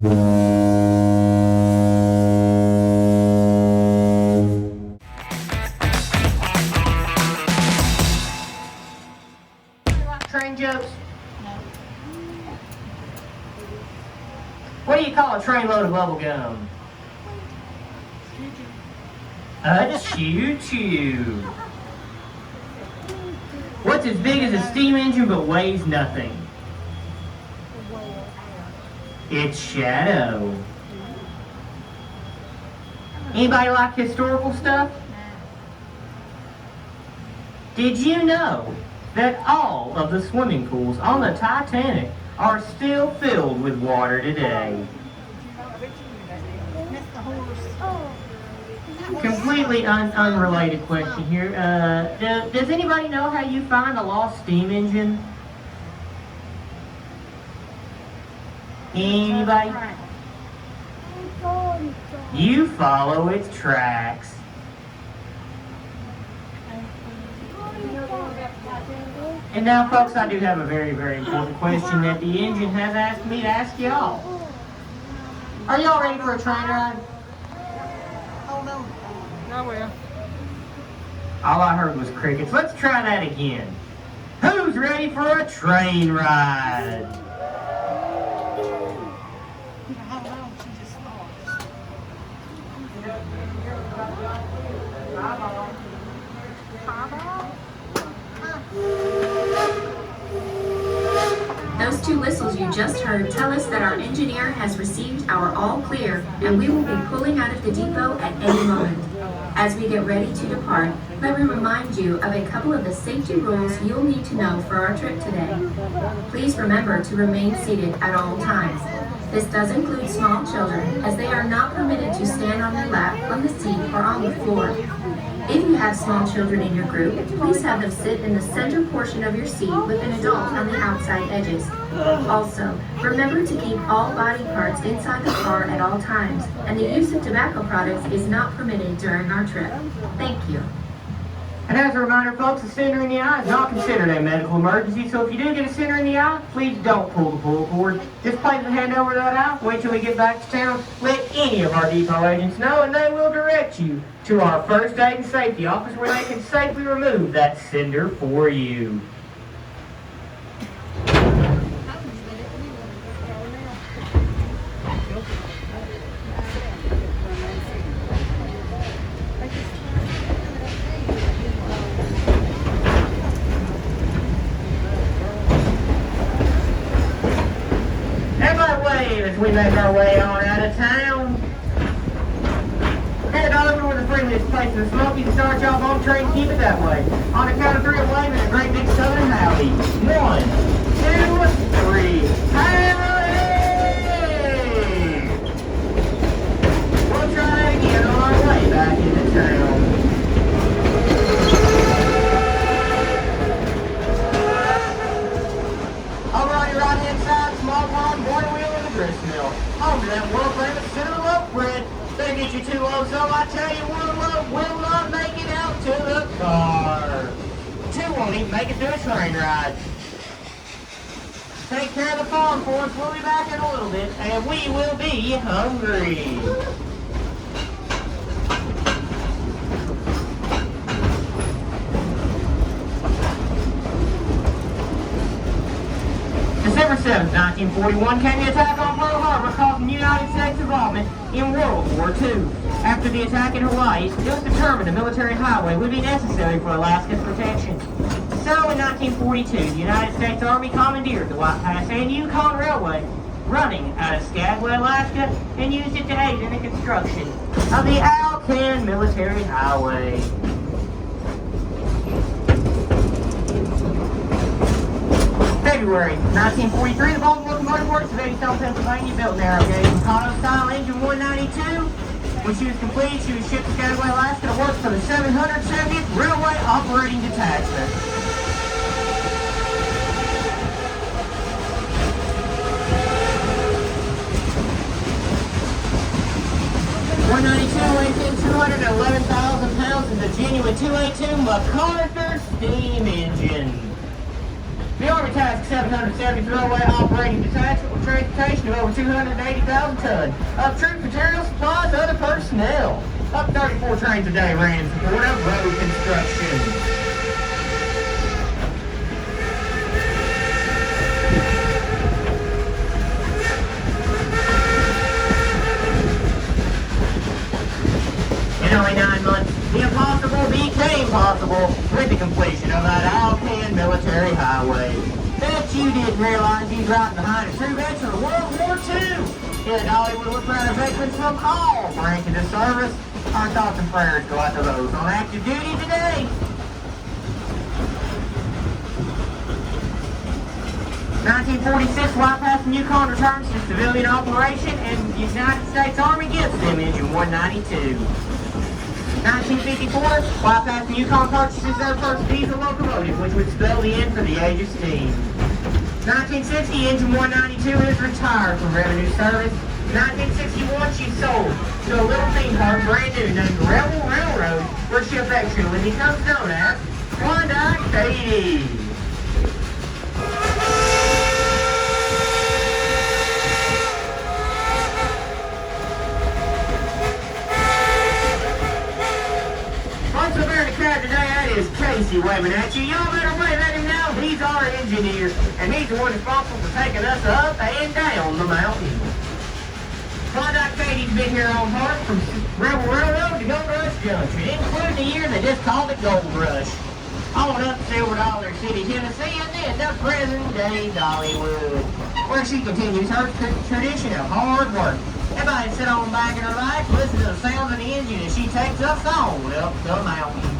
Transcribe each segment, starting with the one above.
Train jokes? What do you call a train load of bubble gum? A choo-choo. What's as big as a steam engine but weighs nothing? It's shadow. Anybody like historical stuff? Did you know that all of the swimming pools on the Titanic are still filled with water today? Completely unrelated question here. Does anybody know how you find a lost steam engine? Anybody? You follow its tracks. And now, folks, I do have a very, very important question that the engine has asked me to ask y'all. Are y'all ready for a train ride? Oh no. No, well. All I heard was crickets. Let's try that again. Who's ready for a train ride? How long she just started? Those two whistles you just heard tell us that our engineer has received our all clear, and we will be pulling out of the depot at any moment. As we get ready to depart, let me remind you of a couple of the safety rules you'll need to know for our trip today. Please remember to remain seated at all times. This does include small children, as they are not permitted to stand on their lap, on the seat, or on the floor. If you have small children in your group, please have them sit in the center portion of your seat with an adult on the outside edges. Also, remember to keep all body parts inside the car at all times, and the use of tobacco products is not permitted during our trip. Thank you. And as a reminder, folks, a cinder in the eye is not considered a medical emergency, so if you do get a cinder in the eye, please don't pull the pull cord. Just place the hand over that eye, wait till we get back to town, let any of our depot agents know, and they will direct you to our first aid and safety office where they can safely remove that cinder for you. As we make our way on out of town. Head over with the friendliest place in the Smoky to start y'all on train. Keep it that way. On the count of three, I'm waving a great big southern howdy. 1, 2, 3. Howdy! We'll try again on our way back into town. Over on your right hand side, small pond, board wheel, grist mill. Home to that world famous cinnamon loaf bread. They get you too low, so I tell you, one loaf will not make it out to the car. 2 won't even make it through a train ride. Take care of the farm for us. We'll be back in a little bit, and we will be hungry. December 7th, 1941, came the attack on Pearl Harbor, causing United States involvement in World War II. After the attack in Hawaii, it was determined a military highway would be necessary for Alaska's protection. So in 1942, the United States Army commandeered the White Pass and Yukon Railway, running out of Skagway, Alaska, and used it to aid in the construction of the Alcan Military Highway. February 1943, the Baltimore Motor Works of Eddystone, Pennsylvania, built narrow gauge Mikado-style engine 192. When she was completed, she was shipped to Skagway, Alaska to work for the 770th Railway Operating Detachment. weighing 211,000 pounds is a genuine 282 MacArthur steam engine. The Army Task 770 Throwaway Operating Detachment with transportation of over 280,000 tons of troop material, supplies, other personnel. Up 34 trains a day ran in support of road construction. In only 9 months, the impossible became possible with the completion of that Alcan military highway. Bet you didn't realize he's right behind a true veteran of World War II. Here at Dollywood, we're proud of veterans from all branches of service. Our thoughts and prayers go out to those on active duty today. 1946, White Pass and Yukon returns to civilian operation, and the United States Army gives them Engine 192. 1954, White Pass and Yukon purchases their first diesel locomotive, which would spell the end for the age of steam. 1960, Engine 192 is retired from revenue service. 1961, she's sold to a little theme park, brand new, named Rebel Railroad, where she affectionately becomes known as Klondike Katie. Today, that is Casey waving at you. Y'all better wave at him now. He's our engineer, and he's the one responsible for taking us up and down the mountain. Klondike Katie's been here on part from Rebel Railroad to Gold Rush Junction, including the year they just called it Gold Rush. On up to Silver Dollar City, Tennessee, and then to present-day Dollywood, where she continues her tradition of hard work. Everybody sit on the back of her bike, listen to the sound of the engine as she takes us on up the mountain.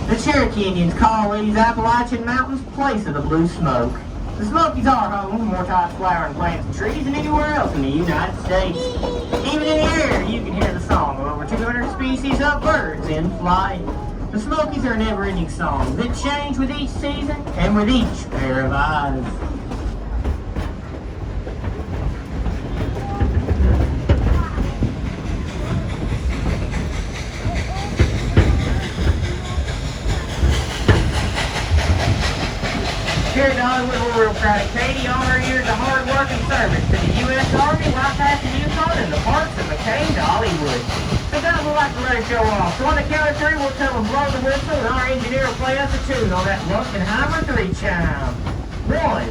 The Cherokee Indians call these Appalachian Mountains place of the blue smoke. The Smokies are home to more types of flowering plants and trees than anywhere else in the United States. Even in the air, you can hear the song of over 200 species of birds in flight. The Smokies are a never-ending song that change with each season and with each pair of eyes. Here at Dollywood, we're real proud of Katie. All her years of hard work and service to the U.S. Army, White Pass and Yukon, and the parts of McCain Dollywood. So guys, we'd like to let her show off. So on the count of three, we'll tell them blow the whistle, and our engineer will play us a tune on that Lunkenheimer 3 chime. 1,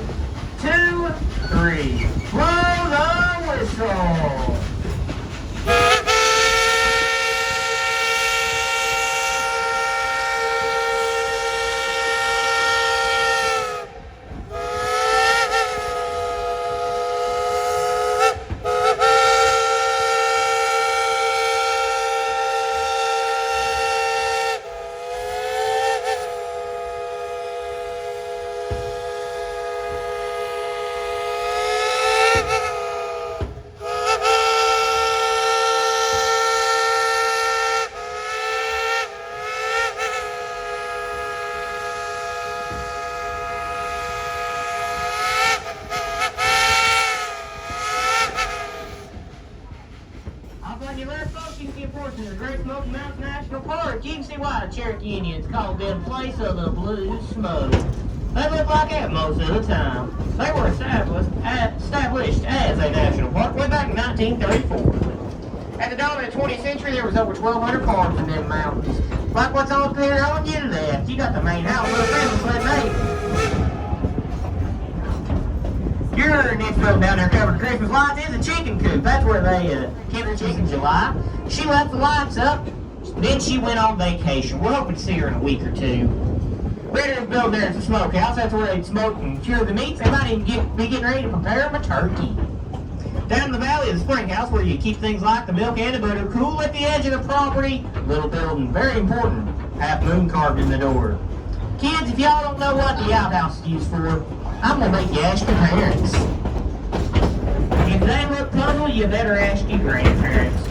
2, 3. Blow the whistle. your left, folks, you can see a portion of the Great Smoky Mountains National Park. You can see why the Cherokee Indians called them place of the blue smoke. They look like that most of the time. They were established as a national park way back in 1934. At the dawn of the 20th century, there was over 1,200 farms in them mountains. Like what's on here on your left. You got the main house where the family fled native. Your next building down there covered with Christmas lights is a chicken coop. That's where they keep the chickens July. She left the lights up, then she went on vacation. We're hoping to see her in a week or two. Ridden's building there is a smokehouse. That's where they'd smoke and cure the meats. They might even be getting ready to prepare them a turkey. Down in the valley is the spring house where you keep things like the milk and the butter cool at the edge of the property. Little building, very important. Half moon carved in the door. Kids, if y'all don't know what the outhouse is used for, I'm gonna make you ask your parents. If they look puzzled, you better ask your grandparents.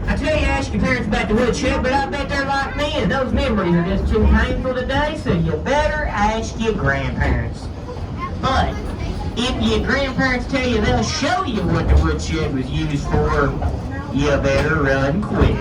I tell you, ask your parents about the woodshed, but I bet they're like me, and those memories are just too painful today, so you better ask your grandparents. But if your grandparents tell you they'll show you what the woodshed was used for, you better run quick.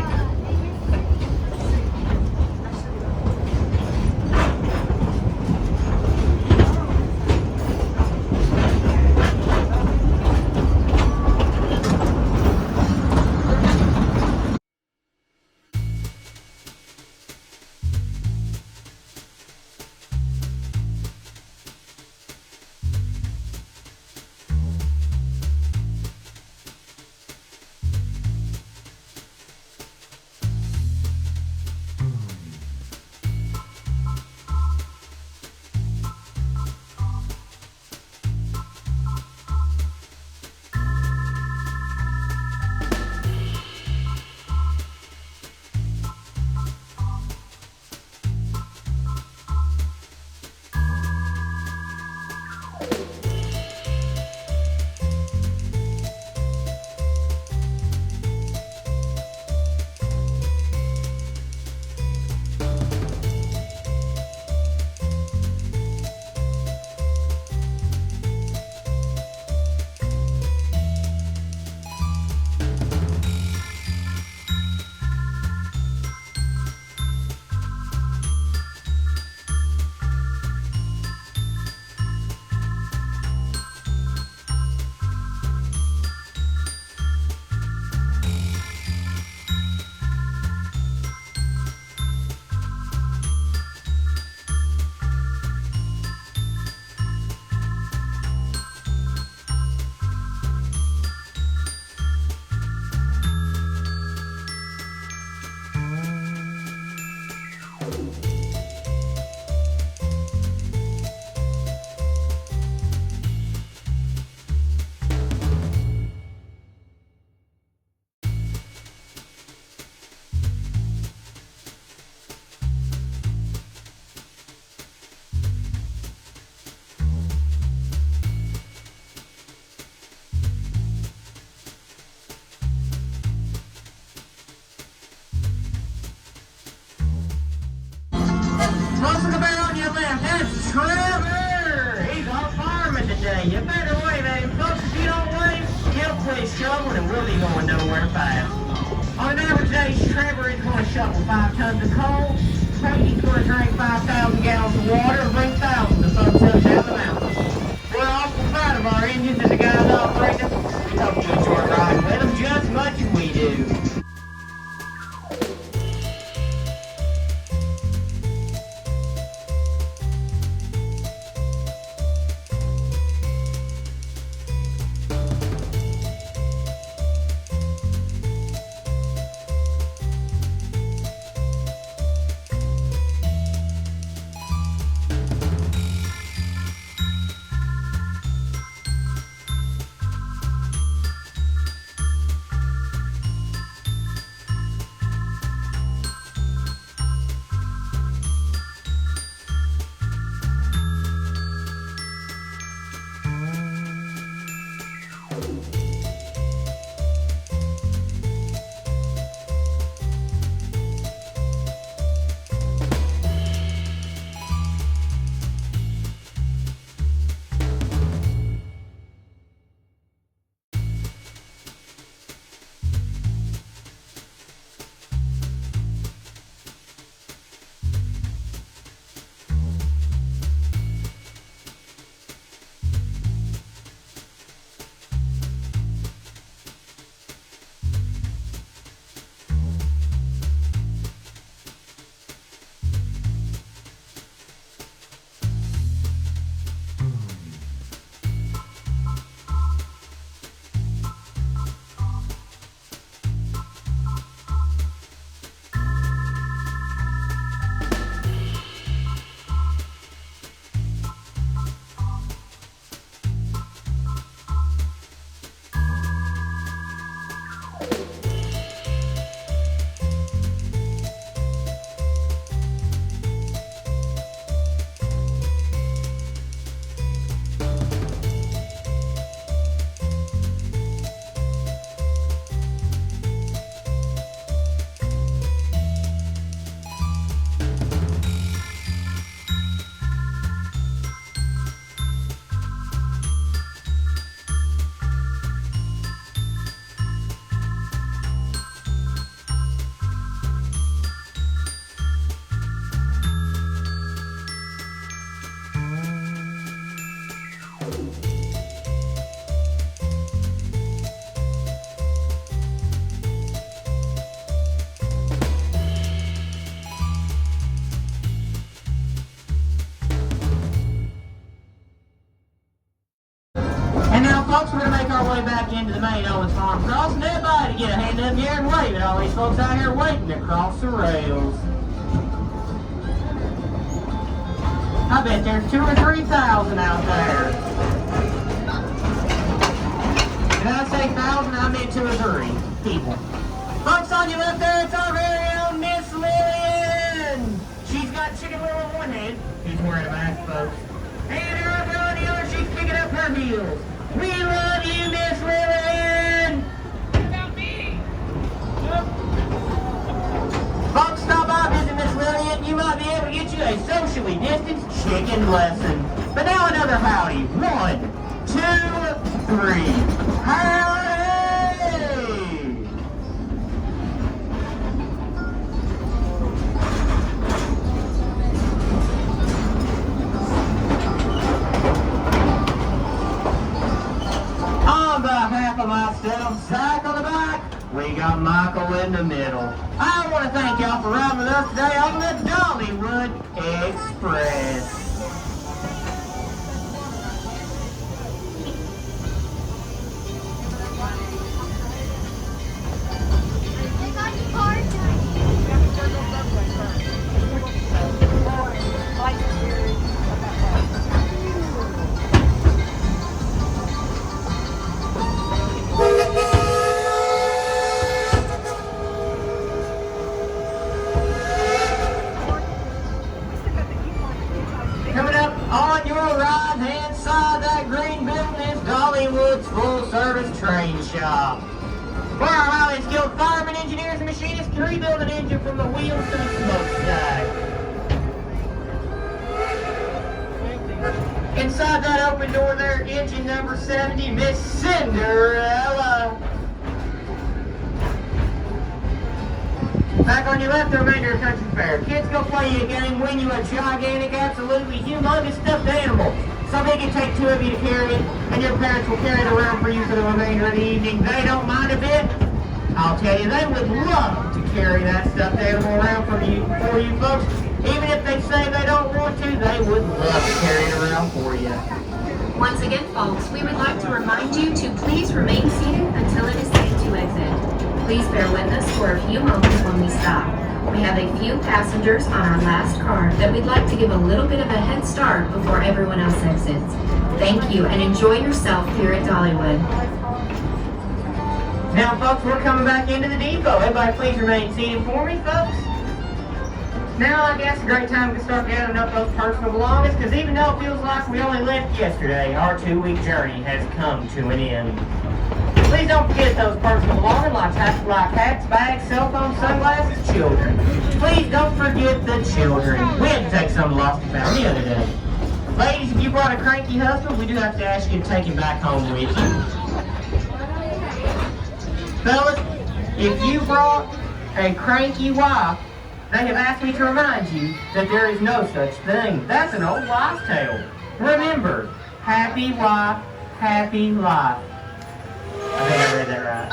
Trevor! He's on farming today. You better wave at him, folks. If you don't wave, he'll quit shoveling and we'll be going nowhere fast. On an average day, Trevor is going to shovel 5 tons of coal. He's going to drink 5,000 gallons of water and bring thousands of folks up down the mountain. We're awful proud of our engines and the guys operating them. We hope you enjoy riding with them just as much as we do. main Owens Farm crossing. Everybody get a hand up here and wave at all these folks out here waiting to cross the rails. I bet there's 2,000 or 3,000 out there. Did I say 1,000? I meant 2 or 3 people. Folks, on your left there, it's our very own Miss Lillian. She's got Chicken Little in one hand. He's wearing a mask, folks. And her other on the other, she's picking up her heels. We love you, Miss Lillian. What about me? Folks, stop by, visit Miss Lillian. You might be able to get you a socially distanced chicken lesson. But now another howdy. 1, 2, 3. Howdy! On behalf of myself, Zach on the back, we got Michael in the middle. I want to thank y'all for riding with us today on the Dollywood Express. Coming up on your right-hand side, that green building is Dollywood's full-service train shop. Where our highly skilled firemen, engineers, and machinists can rebuild an engine from the wheels to the smokestack. Inside that open door there, engine number 70, Miss Cinderella. Back on your left, the remainder of Country Fair. Kids, go play you a game, win you a gigantic, absolutely humongous stuffed animal. So big it take 2 of you to carry it, and your parents will carry it around for you for the remainder of the evening. They don't mind a bit. I'll tell you, they would love to carry that stuffed animal around for you folks. Even if they say they don't want to, they would love to carry it around for you. Once again, folks, we would like to remind you to please remain seated until it is safe to exit. Please bear with us for a few moments when we stop. We have a few passengers on our last car that we'd like to give a little bit of a head start before everyone else exits. Thank you and enjoy yourself here at Dollywood. Now, folks, we're coming back into the depot. Everybody please remain seated for me, folks. Now, I guess a great time to start gathering up those personal belongings, because even though it feels like we only left yesterday, our 2-week journey has come to an end. Please don't forget those personal belongings like hats, bags, cell phones, sunglasses, children. Please don't forget the children. We had to take some lost and found the other day. Ladies, if you brought a cranky husband, we do have to ask you to take him back home with you. Fellas, if you brought a cranky wife, they have asked me to remind you that there is no such thing. That's an old wives' tale. Remember, happy wife, happy life. I think I read that right.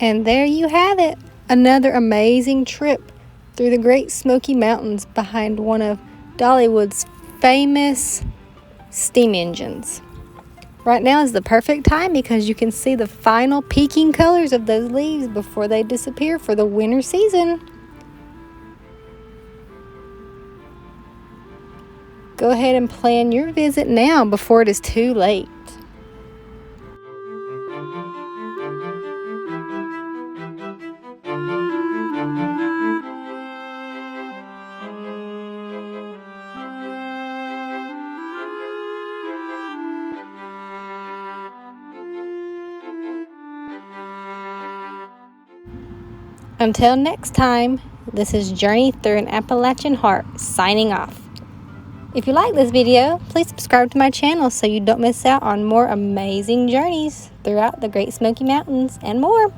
And there you have it. Another amazing trip through the Great Smoky Mountains behind one of Dollywood's famous steam engines. Right now is the perfect time because you can see the final peaking colors of those leaves before they disappear for the winter season. Go ahead and plan your visit now before it is too late. Until next time, this is Journey Through an Appalachian Heart signing off. If you like this video, please subscribe to my channel so you don't miss out on more amazing journeys throughout the Great Smoky Mountains and more.